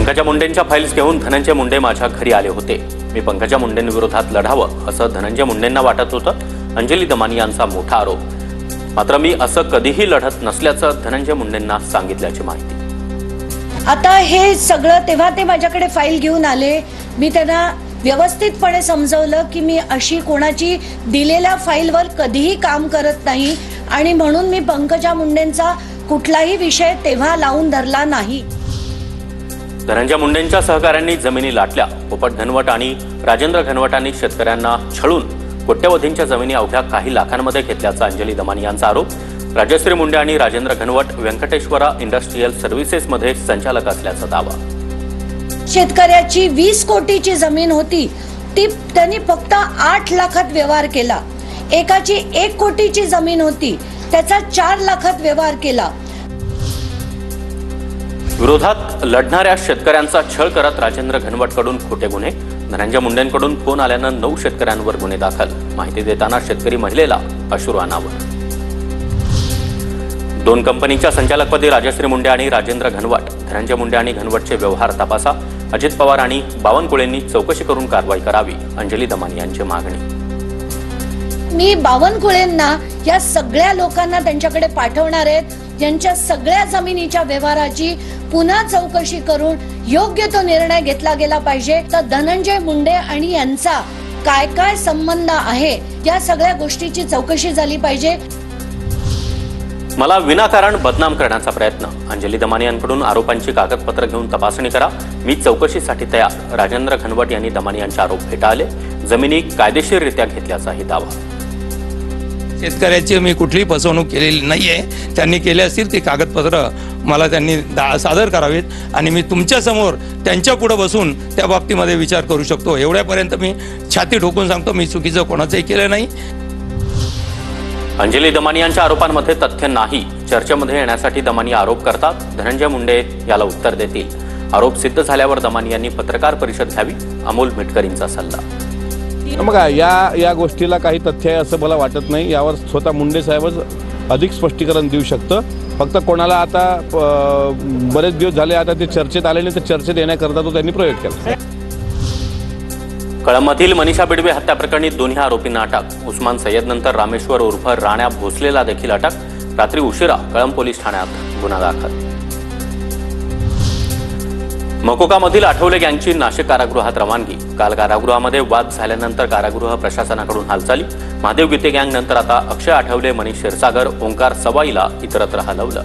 Pankaja मुंडेंच्या files घेऊन धनंजय मुंडे माझ्या घरी आले होते। मी पंकजा मुंडेंविरोधात लढावं असं धनंजय मुंडेंना वाटत होतं। अंजली दमानी यांचा मोठा आरोप। मात्र मी असं कधीही लढत नसल्याचं धनंजय मुंडेंना सांगितल्याची माहिती। आता हे सगळं तेव्हा ते माझ्याकडे फाईल घेऊन आले। मी त्यांना व्यवस्थितपणे समजवलं की मी अशी कोणाची दिलेल्या फाईलवर कधीही काम करत नाही आणि म्हणून मी पंकजा मुंडेंचा कुठलाही विषय तेव्हा लावून धरला नाही। धनंजय मुंडेंच्या सहकाऱ्यांनी जमिनी लाटल्या। पोपट घनवट आणि राजेंद्र घनवटांनी शेतकऱ्यांना छळून कोट्यवधींच्या जमिनी अवघ्या काही लाखांमध्ये घेतल्याचा अंजली दमानी यांचा आरोप। राजश्री मुंडे आणि राजेंद्र घनवट व्यंकटेश्वरा इंडस्ट्रियल सर्व्हिसेसमध्ये संचालक असल्याचा दावा। शेतकऱ्याची 20 कोटीची जमीन होती, ती त्यांनी फक्त 8 लाखात व्यवहार केला। एकाची 1 कोटीची जमीन होती, त्याचा 4 लाखात व्यवहार केला। विरोधात लढणाऱ्या शेतकऱ्यांचा छळ करत राजेंद्र घनवटकडून खोटे गुन्हे। धनंजय मुंडेंकडून फोन आल्यानं 9 शेतकऱ्यांवर गुन्हे दाखल। माहिती देताना शेतकरी महिलेला अश्रू अनावर। 2 कंपनीच्या संचालकपदी राजश्री मुंडे आणि राजेंद्र घनवट। धनंजय मुंडे आणि घनवटचे व्यवहार तपासा। अजित पवार आणि बावनकुळेंनी चौकशी करून कारवाई करावी, अंजली दमानी यांची मागणी। मी बावनकुळेंना या सगळ्या लोकांना त्यांच्याकडे पाठवणार आहेत, ज्यांच्या सगळ्या जमिनीच्या व्यवहाराची पुन्हा चौकशी करून योग्य तो निर्णय घेतला गेला पाहिजे। तर धनंजय मुंडे आणि यांचा काय काय संबंध आहे या सगळ्या गोष्टीची चौकशी झाली पाहिजे। मला विनाकारण बदनाम करण्याचा प्रयत्न। अंजली दमानी यांकडून आरोपांची कागदपत्र घेऊन तपासणी करा। मी चौकशीसाठी तयार। राजेंद्र घनवट यांनी दमानी यांचे आरोप फेटाळले। जमिनी कायदेशीररित्या घेतल्याचाही दावा। शेतकऱ्याची मी कुठलीही फसवणूक केलेली नाहीये। त्यांनी केली असतील ती कागदपत्र मला त्यांनी सादर करावीत आणि मी तुमच्या समोर त्यांच्या पुढे बसून त्या बाबतीमध्ये विचार करू शकतो। एवढ्यापर्यंत मी छाती ठोकून सांगतो, मी चुकीचं कोणाचंही केलं नाही। अंजली दमानी यांच्या आरोपांमध्ये तथ्य नाही। चर्चेमध्ये येण्यासाठी दमानी आरोप करतात। धनंजय मुंडे याला उत्तर देतील। आरोप सिद्ध झाल्यावर दमानी यांनी पत्रकार परिषद घ्यावी, अमोल मिटकरींचा सल्ला। बघा, या गोष्टीला काही तथ्य आहे असं मला वाटत नाही। यावर स्वतः मुंडे साहेबच अधिक स्पष्टीकरण देऊ शकतं। फक्त कोणाला आता बरेच दिवस झाले आता ते चर्चेत आले नाही, तर चर्चेत येण्याकरता तो त्यांनी प्रयोग केला। कळंबमधील मनीषा बिडवे हत्या प्रकरणी 2 आरोपींना अटक। उस्मान सय्यद नंतर रामेश्वर उर्फ राण्या भोसलेला देखील अटक। रात्री उशिरा कळंब पोलीस ठाण्यात गुन्हा दाखल। मकोकामधील आठवले गँगची नाशिक कारागृहात रवानगी। काल कारागृहामध्ये वाद झाल्यानंतर कारागृह प्रशासनाकडून हालचाली। महादेव गीते गँग नंतर आता अक्षय आठवले, मनीष क्षीरसागर, ओंकार सवाईला इतरत्र हलवलं।